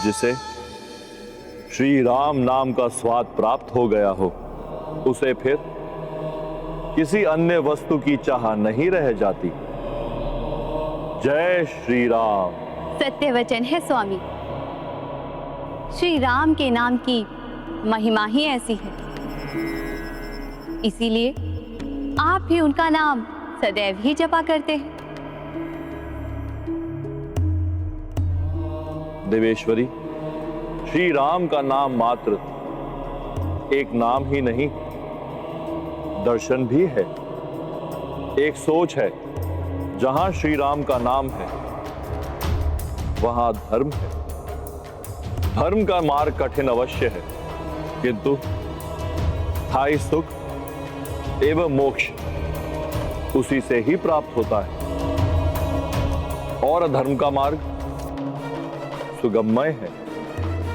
जिसे श्री राम नाम का स्वाद प्राप्त हो गया हो, उसे फिर किसी अन्य वस्तु की चाह नहीं रह जाती। जय श्री राम। सत्य वचन है स्वामी। श्री राम के नाम की महिमा ही ऐसी है, इसीलिए आप भी उनका नाम सदैव ही जपा करते हैं। देवेश्वरी, श्री राम का नाम मात्र एक नाम ही नहीं, दर्शन भी है, एक सोच है। जहां श्री राम का नाम है वहां धर्म है। धर्म का मार्ग कठिन अवश्य है, किंतु स्थायी सुख एवं मोक्ष उसी से ही प्राप्त होता है। और अधर्म का मार्ग सुगममय है,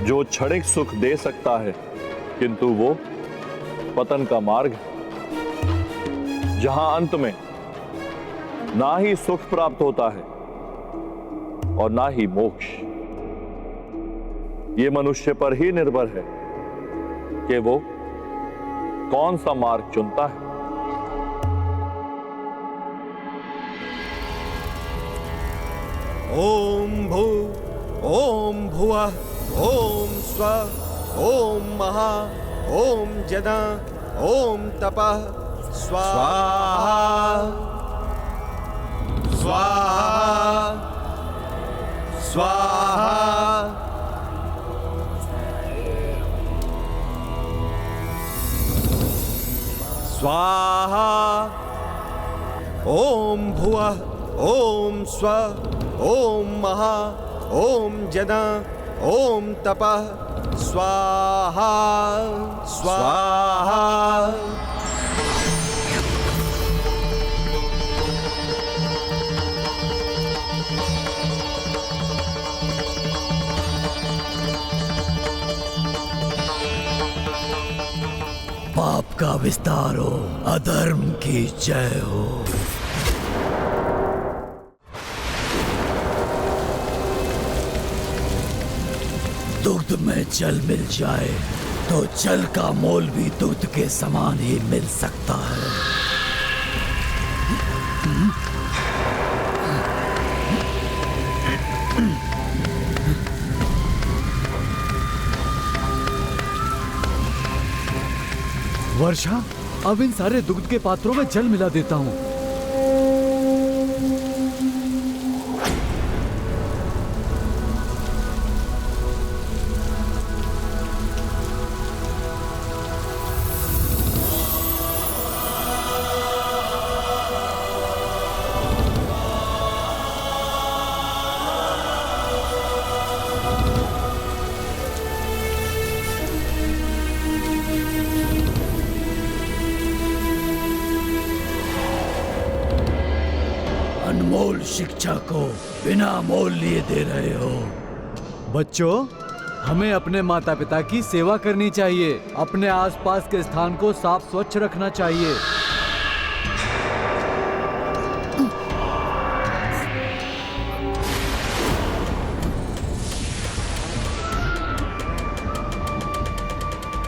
जो क्षणिक सुख दे सकता है, किंतु वो पतन का मार्ग है, जहां अंत में ना ही सुख प्राप्त होता है और ना ही मोक्ष। ये मनुष्य पर ही निर्भर है कि वो कौन सा मार्ग चुनता है। ओम भू ओम भुवः ओम स्वः ओम महा ओम जदा ओम तपः स्वाहा स्वाहा स्वाहा। स्वाहा। ओम भुवः ओम स्वः ओम महा ओम जदा ओम तपः स्वाहा स्वाहा। पाप का विस्तार हो, अधर्म की जय हो। दुग्ध में जल मिल जाए तो जल का मोल भी दुग्ध के समान ही मिल सकता है। वर्षा, अब इन सारे दुग्ध के पात्रों में जल मिला देता हूँ। अनमोल शिक्षा को बिना मोल लिए दे रहे हो। बच्चों, हमें अपने माता पिता की सेवा करनी चाहिए। अपने आसपास के स्थान को साफ स्वच्छ रखना चाहिए।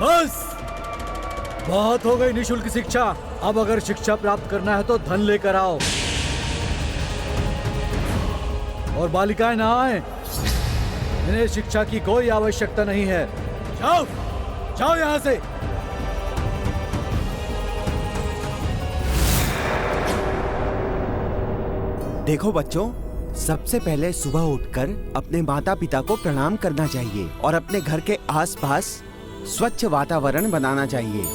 बस बहुत हो गई निःशुल्क शिक्षा। अब अगर शिक्षा प्राप्त करना है तो धन लेकर आओ। और बालिकाएं ना आए, इन्हें शिक्षा की कोई आवश्यकता नहीं है। जाओ जाओ यहां से। देखो बच्चों, सबसे पहले सुबह उठकर अपने माता पिता को प्रणाम करना चाहिए और अपने घर के आसपास स्वच्छ वातावरण बनाना चाहिए।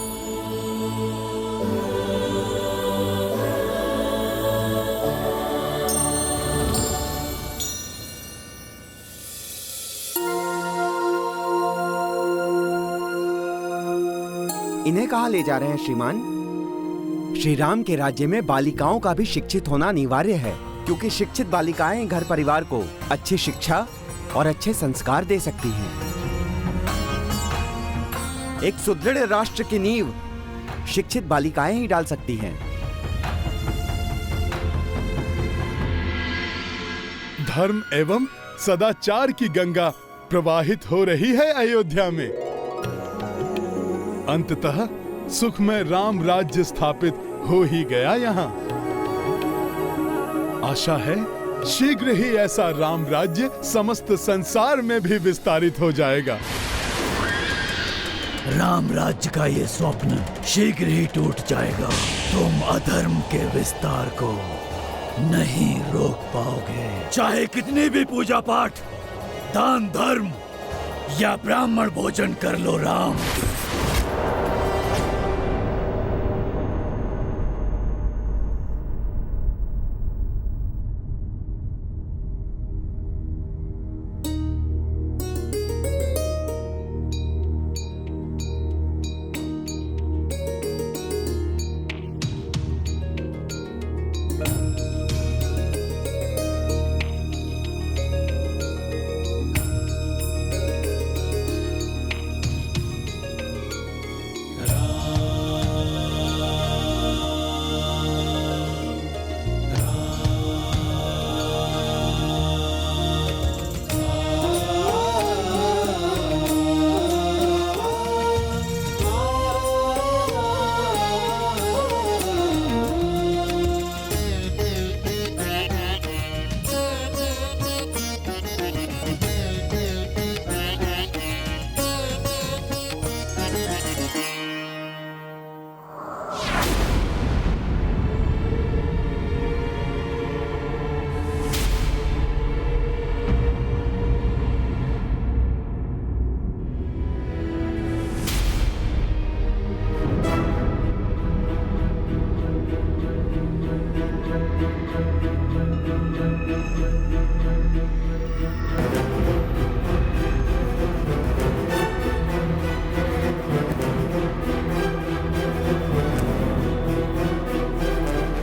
इन्हें कहाँ ले जा रहे हैं श्रीमान? श्री राम के राज्य में बालिकाओं का भी शिक्षित होना अनिवार्य है, क्योंकि शिक्षित बालिकाएं घर परिवार को अच्छी शिक्षा और अच्छे संस्कार दे सकती हैं। एक सुदृढ़ राष्ट्र की नींव शिक्षित बालिकाएं ही डाल सकती हैं। धर्म एवं सदाचार की गंगा प्रवाहित हो रही है अयोध्या में। अंततः सुखमय राम राज्य स्थापित हो ही गया यहाँ। आशा है शीघ्र ही ऐसा राम राज्य समस्त संसार में भी विस्तारित हो जाएगा। राम राज्य का ये स्वप्न शीघ्र ही टूट जाएगा। तुम अधर्म के विस्तार को नहीं रोक पाओगे। चाहे कितनी भी पूजा पाठ, दान धर्म या ब्राह्मण भोजन कर लो राम।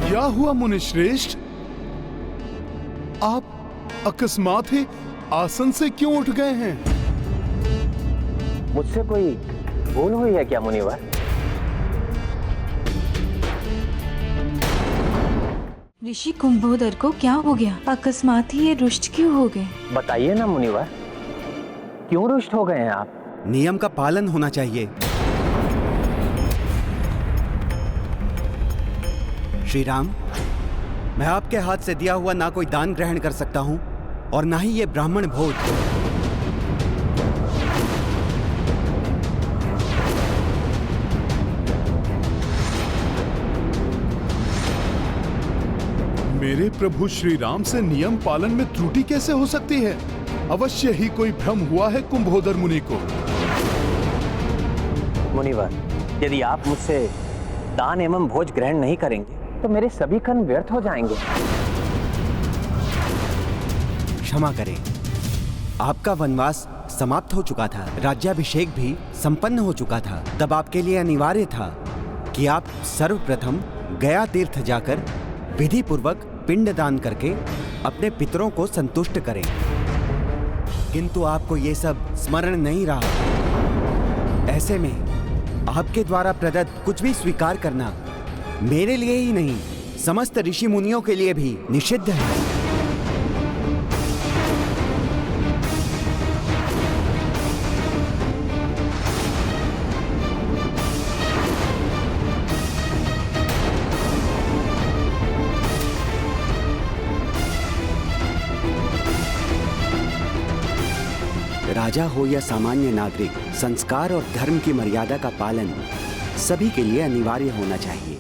क्या हुआ मुनिश्रेष्ठ? आप अकस्मात ही आसन से क्यों उठ गए हैं? मुझसे कोई भूल हुई है क्या मुनिवर? ऋषि कुंभोदर को क्या हो गया? अकस्मात ही ये रुष्ट क्यों हो गए? बताइए ना मुनिवर, क्यों रुष्ट हो गए हैं आप? नियम का पालन होना चाहिए। श्री राम, मैं आपके हाथ से दिया हुआ ना कोई दान ग्रहण कर सकता हूं और ना ही ये ब्राह्मण भोज। मेरे प्रभु श्री राम से नियम पालन में त्रुटि कैसे हो सकती है? अवश्य ही कोई भ्रम हुआ है कुंभोदर मुनि को। मुनिवर, यदि आप मुझसे दान एवं भोज ग्रहण नहीं करेंगे तो मेरे सभी कर्म व्यर्थ हो जाएंगे। क्षमा करें, आपका वनवास समाप्त हो चुका था, राज्याभिषेक भी संपन्न हो चुका था। तब आपके लिए अनिवार्य था कि आप सर्वप्रथम गया तीर्थ जाकर विधि पूर्वक पिंड दान करके अपने पितरों को संतुष्ट करें, किंतु आपको ये सब स्मरण नहीं रहा। ऐसे में आपके द्वारा प्रदत्त कुछ भी स्वीकार करना मेरे लिए ही नहीं, समस्त ऋषि मुनियों के लिए भी निषिद्ध है। राजा हो या सामान्य नागरिक, संस्कार और धर्म की मर्यादा का पालन सभी के लिए अनिवार्य होना चाहिए।